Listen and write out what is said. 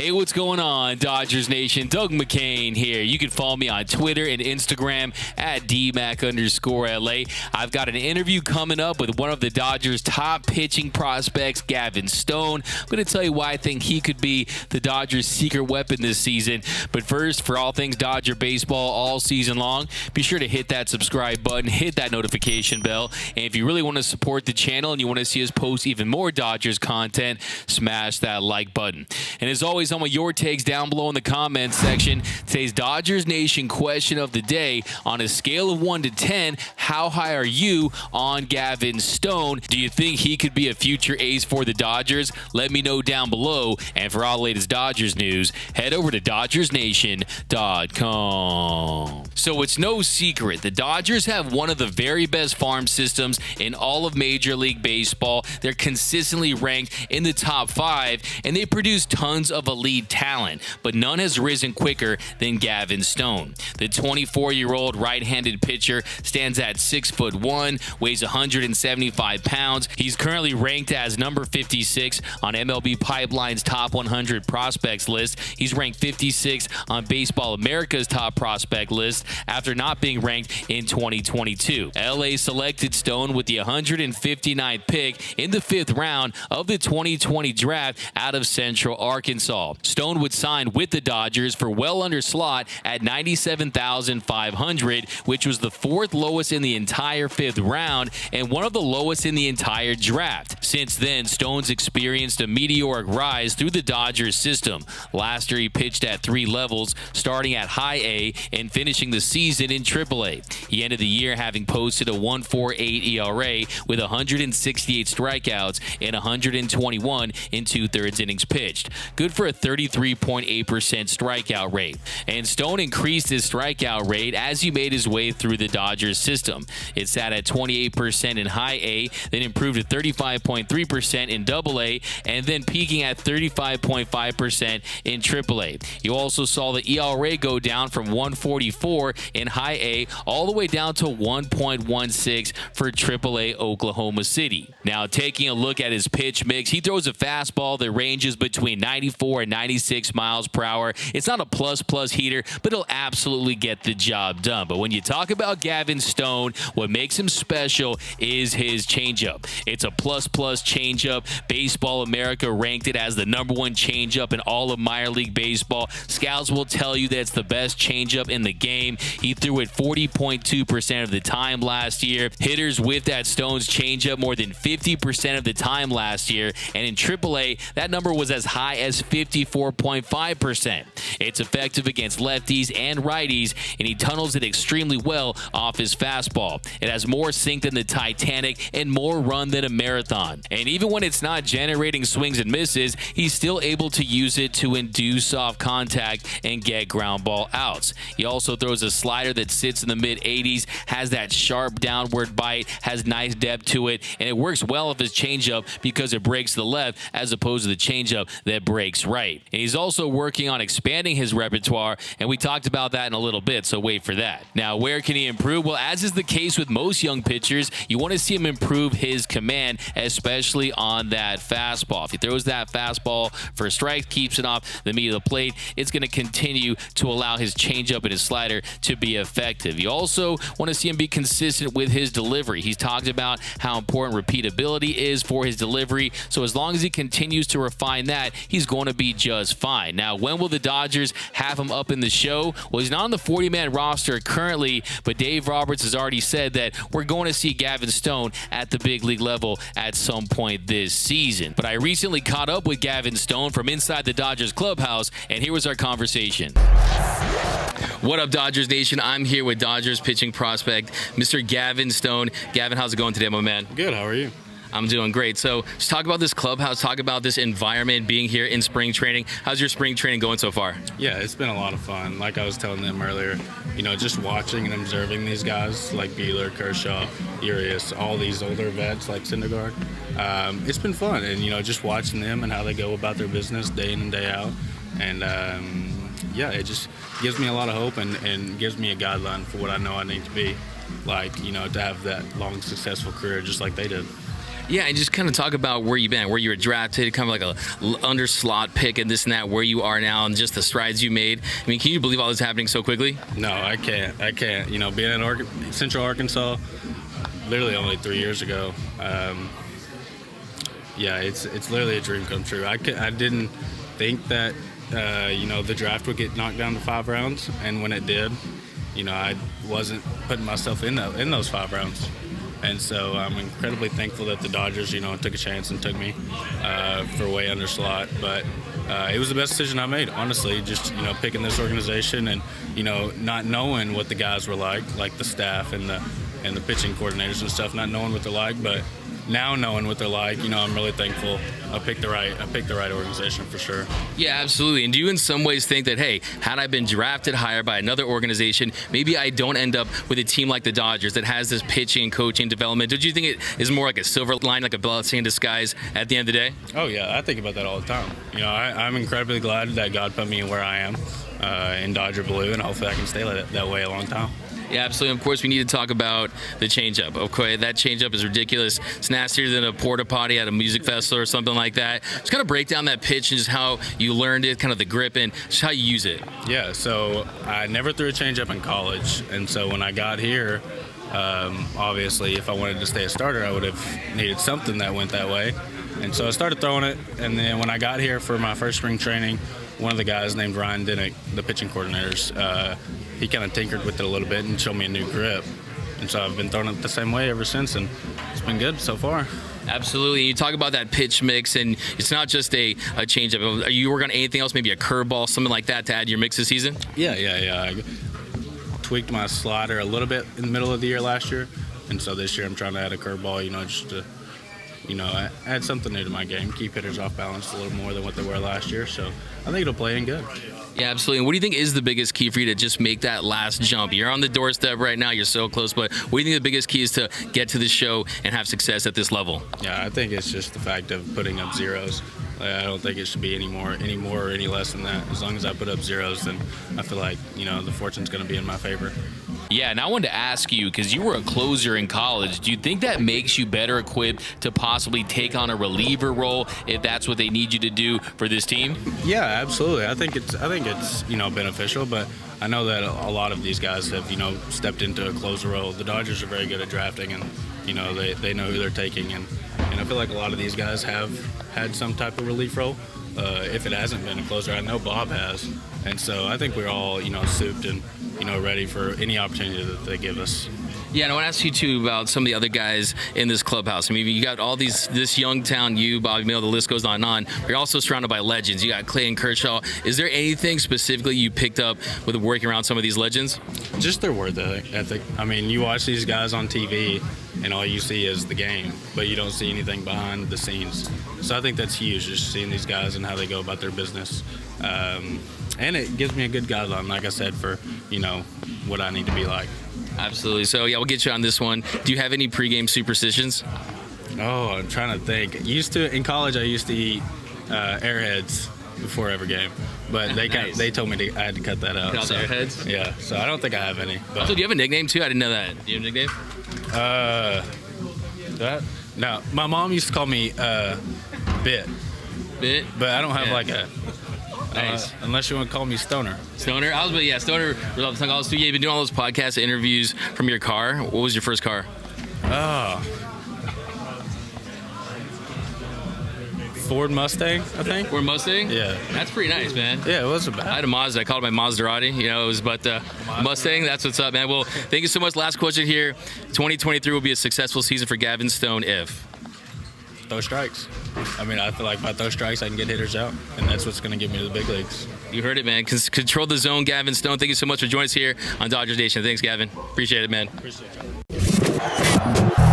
Hey, what's going on, Dodgers Nation? Doug McCain here. You can follow me on Twitter and Instagram at DMac_LA. I've got an interview coming up with one of the Dodgers' top pitching prospects, Gavin Stone. I'm going to tell you why I think he could be the Dodgers' secret weapon this season. But first, for all things Dodger baseball all season long, be sure to hit that subscribe button, hit that notification bell. And if you really want to support the channel and you want to see us post even more Dodgers content, smash that like button. And as always, I want your takes down below in the comments section. Today's Dodgers Nation question of the day: on a scale of 1 to 10, how high are you on Gavin Stone? Do you think he could be a future ace for the Dodgers? Let me know down below. And for all the latest Dodgers news, head over to DodgersNation.com. So it's no secret, the Dodgers have one of the very best farm systems in all of Major League Baseball. They're consistently ranked in the top 5, and they produce tons of elite talent, but none has risen quicker than Gavin Stone. The 24-year-old right-handed pitcher stands at 6'1", weighs 175 pounds. He's currently ranked as number 56 on MLB Pipeline's top 100 prospects list. He's ranked 56 on Baseball America's top prospect list after not being ranked in 2022. LA selected Stone with the 159th pick in the 5th round of the 2020 draft out of Central Arkansas. Stone would sign with the Dodgers for well under slot at $97,500, which was the 4th lowest in the entire 5th round and one of the lowest in the entire draft. Since then, Stone's experienced a meteoric rise through the Dodgers system. Last year, he pitched at 3 levels, starting at high A and finishing the season in Triple-A. He ended the year having posted a 1.48 ERA with 168 strikeouts and 121 in 2/3 innings pitched. Good for a 33.8% strikeout rate. And Stone increased his strikeout rate as he made his way through the Dodgers system. It sat at 28% in high A, then improved to 35.3% in Double-A, and then peaking at 35.5% in Triple-A. You also saw the ERA go down from 1.44 in high A all the way down to 1.16 for Triple-A Oklahoma City. Now, taking a look at his pitch mix, he throws a fastball that ranges between 94 and 96 miles per hour. It's not a plus heater, but it'll absolutely get the job done. But when you talk about Gavin Stone, what makes him special is his changeup. It's a plus changeup. Baseball America ranked it as the #1 changeup in all of minor league baseball. Scouts will tell you that it's the best changeup in the game. He threw it 40.2% of the time last year. Hitters with that Stone's changeup more than 50% of the time last year, and in AAA, that number was as high as 54.5%. It's effective against lefties and righties, and he tunnels it extremely well off his fastball. It has more sink than the Titanic and more run than a marathon. And even when it's not generating swings and misses, he's still able to use it to induce soft contact and get ground ball outs. He also throws a slider that sits in the mid-80s, has that sharp downward bite, has nice depth to it, and it works well with his changeup because it breaks to the left as opposed to the changeup that breaks right. And he's also working on expanding his repertoire, and we talked about that in a little bit, so wait for that. Now, where can he improve? Well, as is the case with most young pitchers, you want to see him improve his command, especially on that fastball. If he throws that fastball for a strike, keeps it off the meat of the plate, it's going to continue to allow his changeup and his slider to be effective. You also want to see him be consistent with his delivery. He's talked about how important repeatability is for his delivery, so as long as he continues to refine that, he's going to be just fine. Now, when will the Dodgers have him up in the show? Well, he's not on the 40-man roster currently, but Dave Roberts has already said that we're going to see Gavin Stone at the big league level at some point this season. But I recently caught up with Gavin Stone from inside the Dodgers clubhouse, and here was our conversation. What up, Dodgers Nation? I'm here with Dodgers pitching prospect, Mr. Gavin Stone. Gavin, how's it going today, my man? Good, how are you? I'm doing great. So let's talk about this clubhouse, talk about this environment being here in spring training. How's your spring training going so far? Yeah, it's been a lot of fun. Like I was telling them earlier, you know, just watching and observing these guys like Beeler, Kershaw, Urias, all these older vets like Syndergaard. It's been fun, and, you know, just watching them and how they go about their business day in and day out. And, yeah, it just gives me a lot of hope and gives me a guideline for what I know I need to be. Like, you know, to have that long, successful career just like they did. Yeah, and just kind of talk about where you've been, where you were drafted, kind of like a under slot pick and this and that, where you are now and just the strides you made. I mean, can you believe all this happening so quickly? No, I can't. You know, being in Central Arkansas, literally only 3 years ago. Yeah, it's literally a dream come true. I didn't think that the draft would get knocked down to 5 rounds, and when it did, I wasn't putting myself in those 5 rounds. And so I'm incredibly thankful that the Dodgers, took a chance and took me for way under slot. But it was the best decision I made, honestly, just, picking this organization and, not knowing what the guys were like the staff and the pitching coordinators and stuff, not knowing what they're like. But now knowing what they're like, I'm really thankful I picked the right organization for sure. Yeah, absolutely. And do you in some ways think that, hey, had I been drafted higher by another organization, maybe I don't end up with a team like the Dodgers that has this pitching and coaching development? Did you think it is more like a silver line, like a blessing in disguise at the end of the day? Oh, yeah. I think about that all the time. I'm incredibly glad that God put me where I am in Dodger Blue, and hopefully I can stay that way a long time. Yeah, absolutely. Of course, we need to talk about the changeup. Okay, that changeup is ridiculous. It's nastier than a porta potty at a music festival or something like that. Just kind of break down that pitch and just how you learned it, kind of the grip and just how you use it. Yeah, so I never threw a changeup in college, and so when I got here, obviously, if I wanted to stay a starter, I would have needed something that went that way. And so I started throwing it, and then when I got here for my first spring training, one of the guys named Ryan Dinnick, the pitching coordinators, he kind of tinkered with it a little bit and showed me a new grip. And so I've been throwing it the same way ever since, and it's been good so far. Absolutely. You talk about that pitch mix, and it's not just a changeup. Are you working on anything else, maybe a curveball, something like that, to add to your mix this season? Yeah. I tweaked my slider a little bit in the middle of the year last year, and so this year I'm trying to add a curveball, just to add something new to my game, keep hitters off balance a little more than what they were last year. So I think it'll play in good. Yeah, absolutely. And what do you think is the biggest key for you to just make that last jump? You're on the doorstep right now. You're so close. But what do you think the biggest key is to get to the show and have success at this level? Yeah, I think it's just the fact of putting up zeros. I don't think it should be any more or any less than that. As long as I put up zeros, then I feel like, the fortune's going to be in my favor. Yeah, and I wanted to ask you, because you were a closer in college, do you think that makes you better equipped to possibly take on a reliever role if that's what they need you to do for this team? Yeah, absolutely. I think it's beneficial, but I know that a lot of these guys have stepped into a closer role. The Dodgers are very good at drafting, and they know who they're taking, and I feel like a lot of these guys have had some type of relief role. If it hasn't been a closer, I know Bob has, and so I think we're all souped and ready for any opportunity that they give us. Yeah, and I want to ask you too about some of the other guys in this clubhouse. I mean, you got all this young town, Bobby Mayo, the list goes on and on. You're also surrounded by legends. You got Clayton Kershaw. Is there anything specifically you picked up with working around some of these legends? Just their work ethic. I mean, you watch these guys on TV, and all you see is the game, but you don't see anything behind the scenes. So I think that's huge, just seeing these guys and how they go about their business. And it gives me a good guideline, like I said, for, what I need to be like. Absolutely. So, yeah, we'll get you on this one. Do you have any pregame superstitions? Oh, I'm trying to think. In college, I used to eat Airheads before every game, but they told me I had to cut that out. Cut out the Airheads? Yeah, so I don't think I have any. But. So do you have a nickname, too? I didn't know that. Do you have a nickname? No. My mom used to call me Bit. Bit? But I don't have like a... Nice. Unless you want to call me Stoner. Stoner? Stoner. You've been doing all those podcast interviews from your car. What was your first car? Ford Mustang, I think. Ford Mustang? Yeah. That's pretty nice, man. Yeah, it wasn't bad. I had a Mazda. I called it my Maserati. It was Mustang. That's what's up, man. Well, thank you so much. Last question here. 2023 will be a successful season for Gavin Stone if? Throw strikes. I mean, I feel like if I throw strikes, I can get hitters out, and that's what's going to get me to the big leagues. You heard it, man. Control the zone, Gavin Stone. Thank you so much for joining us here on Dodgers Nation. Thanks, Gavin. Appreciate it, man. Appreciate it.